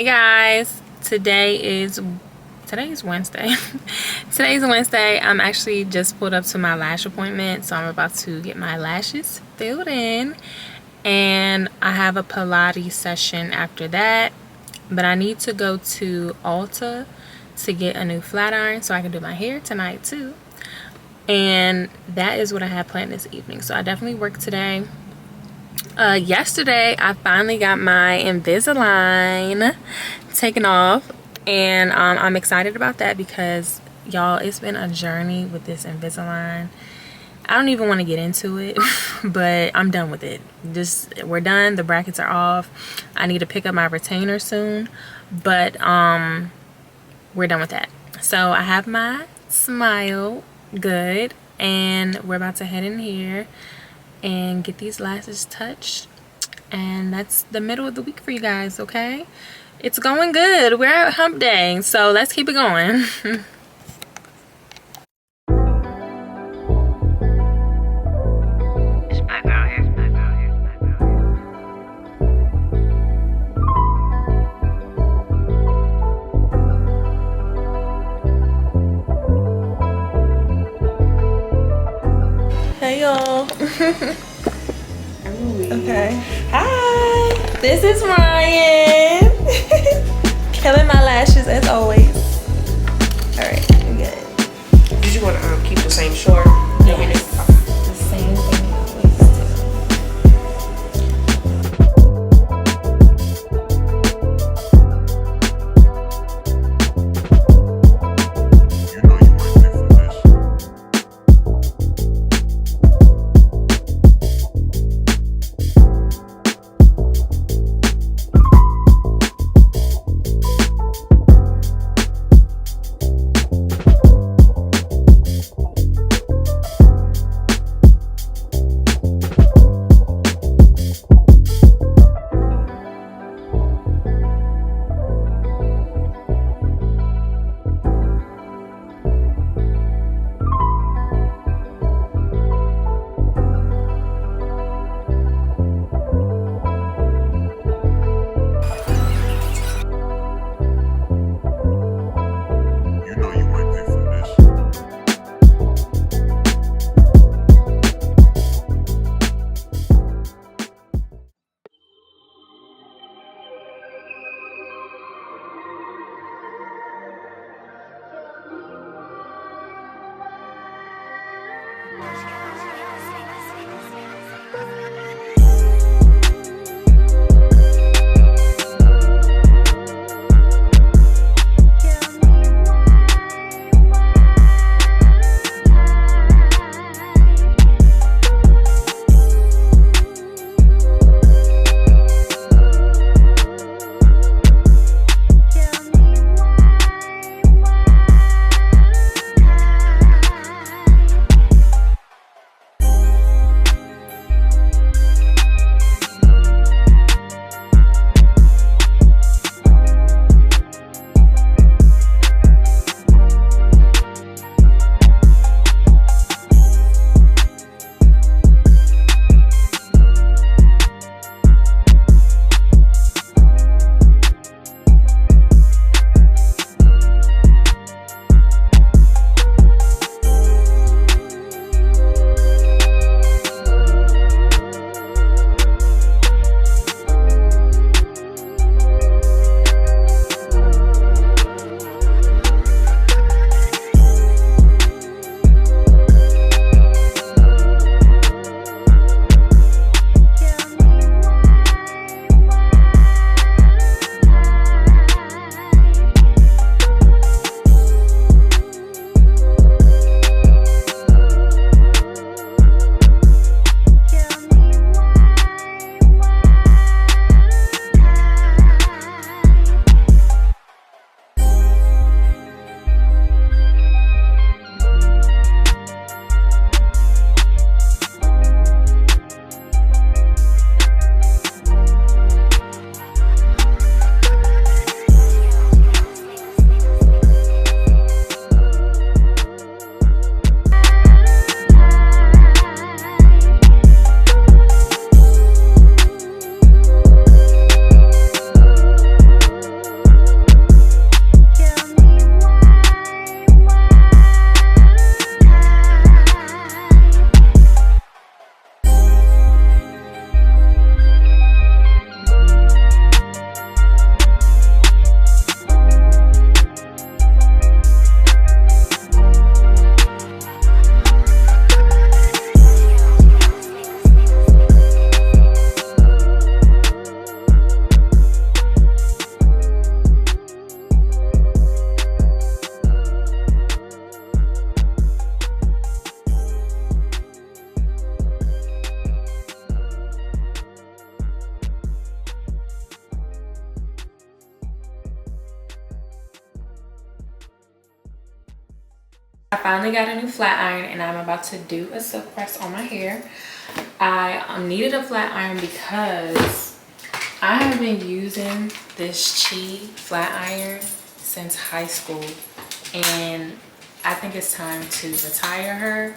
Hey guys, today's Wednesday. Today's Wednesday. I'm actually just pulled up to my lash appointment, so I'm about to get my lashes filled in, and I have a Pilates session after that. But I need to go to Ulta to get a new flat iron so I can do my hair tonight too. And that is what I have planned this evening. So I definitely work today. Yesterday I finally got my Invisalign taken off, and I'm excited about that because y'all, it's been a journey with this Invisalign. I don't even want to get into it but I'm done with it. We're done. The brackets are off. I need to pick up my retainer soon, but we're done with that. So I have my smile good, and we're about to head in here and get these lashes touched, and that's the middle of the week for you guys. Okay, it's going good. We're at hump day, so let's keep it going. Hey y'all. Okay. Hi. This is Ryan. Killing my lashes as always. All right, I'm good. Did you want to keep the same short? Yes. The same thing I always I finally got a new flat iron and I'm about to do a silk press on my hair. I needed a flat iron because I have been using this Chi flat iron since high school, and I think it's time to retire her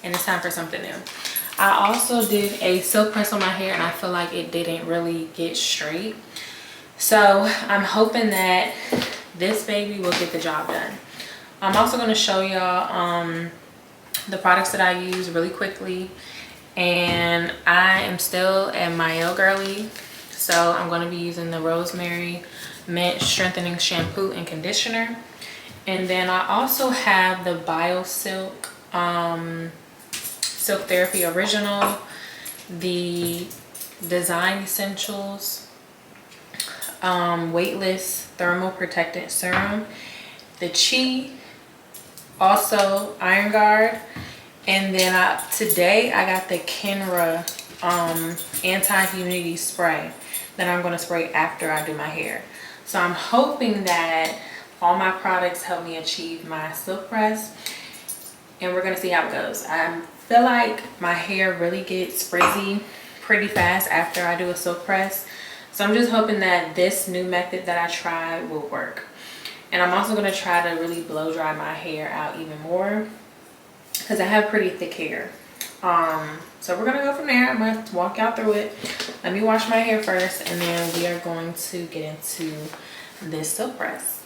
and it's time for something new. I also did a silk press on my hair and I feel like it didn't really get straight. So I'm hoping that this baby will get the job done. I'm also going to show y'all the products that I use really quickly. And I am still at my girly, so I'm going to be using the Rosemary Mint Strengthening Shampoo and Conditioner. And then I also have the BioSilk Silk Therapy Original, the Design Essentials Weightless Thermal Protectant Serum, the Chi, also Iron Guard, and then today I got the Kenra anti-humidity spray that I'm going to spray after I do my hair. So I'm hoping that all my products help me achieve my silk press, and we're going to see how it goes. I feel like my hair really gets frizzy pretty fast after I do a silk press, so I'm just hoping that this new method that I tried will work. And I'm also going to try to really blow dry my hair out even more because I have pretty thick hair. So we're going to go from there. I'm going to walk y'all through it. Let me wash my hair first, and then we are going to get into this silk press.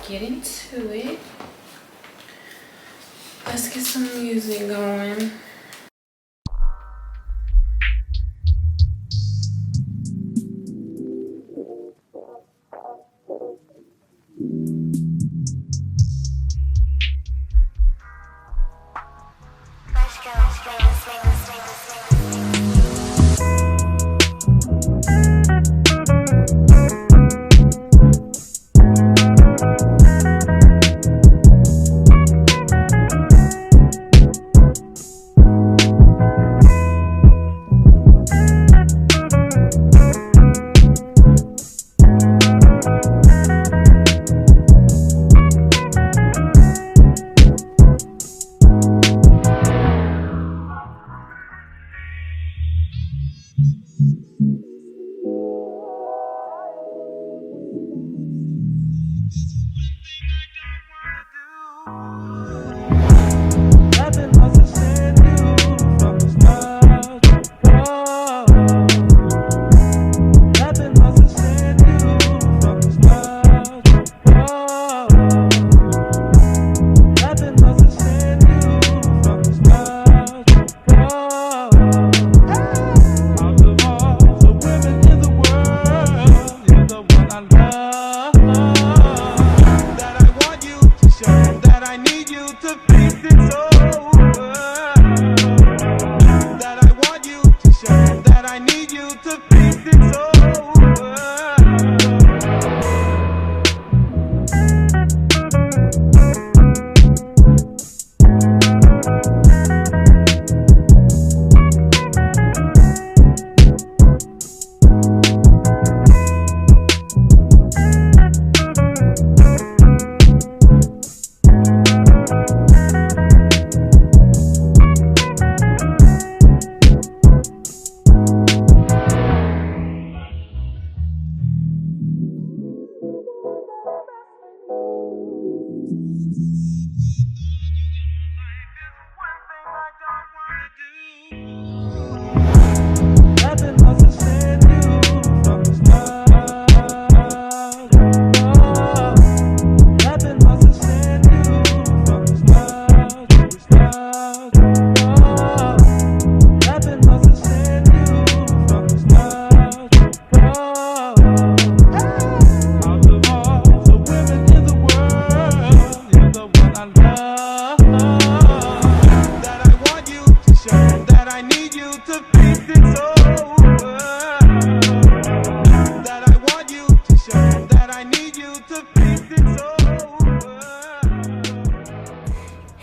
Get into it. Let's get some music going.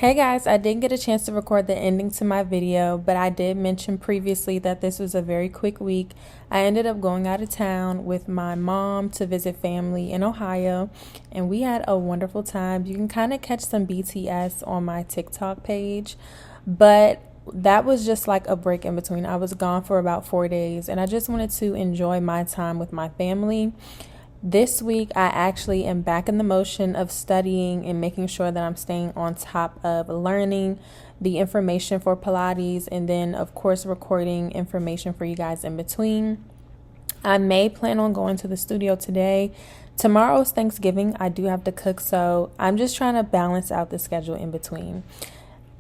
Hey guys, I didn't get a chance to record the ending to my video, but I did mention previously that this was a very quick week. I ended up going out of town with my mom to visit family in Ohio, and we had a wonderful time. You can kind of catch some BTS on my TikTok page, but that was just like a break in between. I was gone for about 4 days, and I just wanted to enjoy my time with my family. This week, I actually am back in the motion of studying and making sure that I'm staying on top of learning the information for Pilates, and then, of course, recording information for you guys in between. I may plan on going to the studio today. Tomorrow's Thanksgiving. I do have to cook, so I'm just trying to balance out the schedule in between.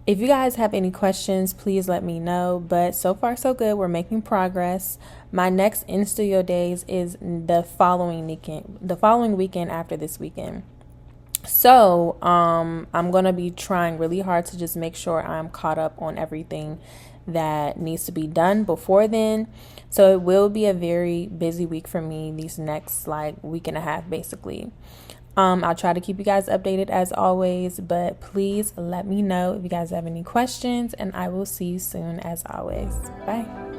If you guys have any questions, please let me know. But so far, so good. We're making progress. My next in-studio days is the following weekend after this weekend. So I'm going to be trying really hard to just make sure I'm caught up on everything that needs to be done before then. So it will be a very busy week for me these next week and a half, basically. I'll try to keep you guys updated as always, but please let me know if you guys have any questions, and I will see you soon as always. Bye.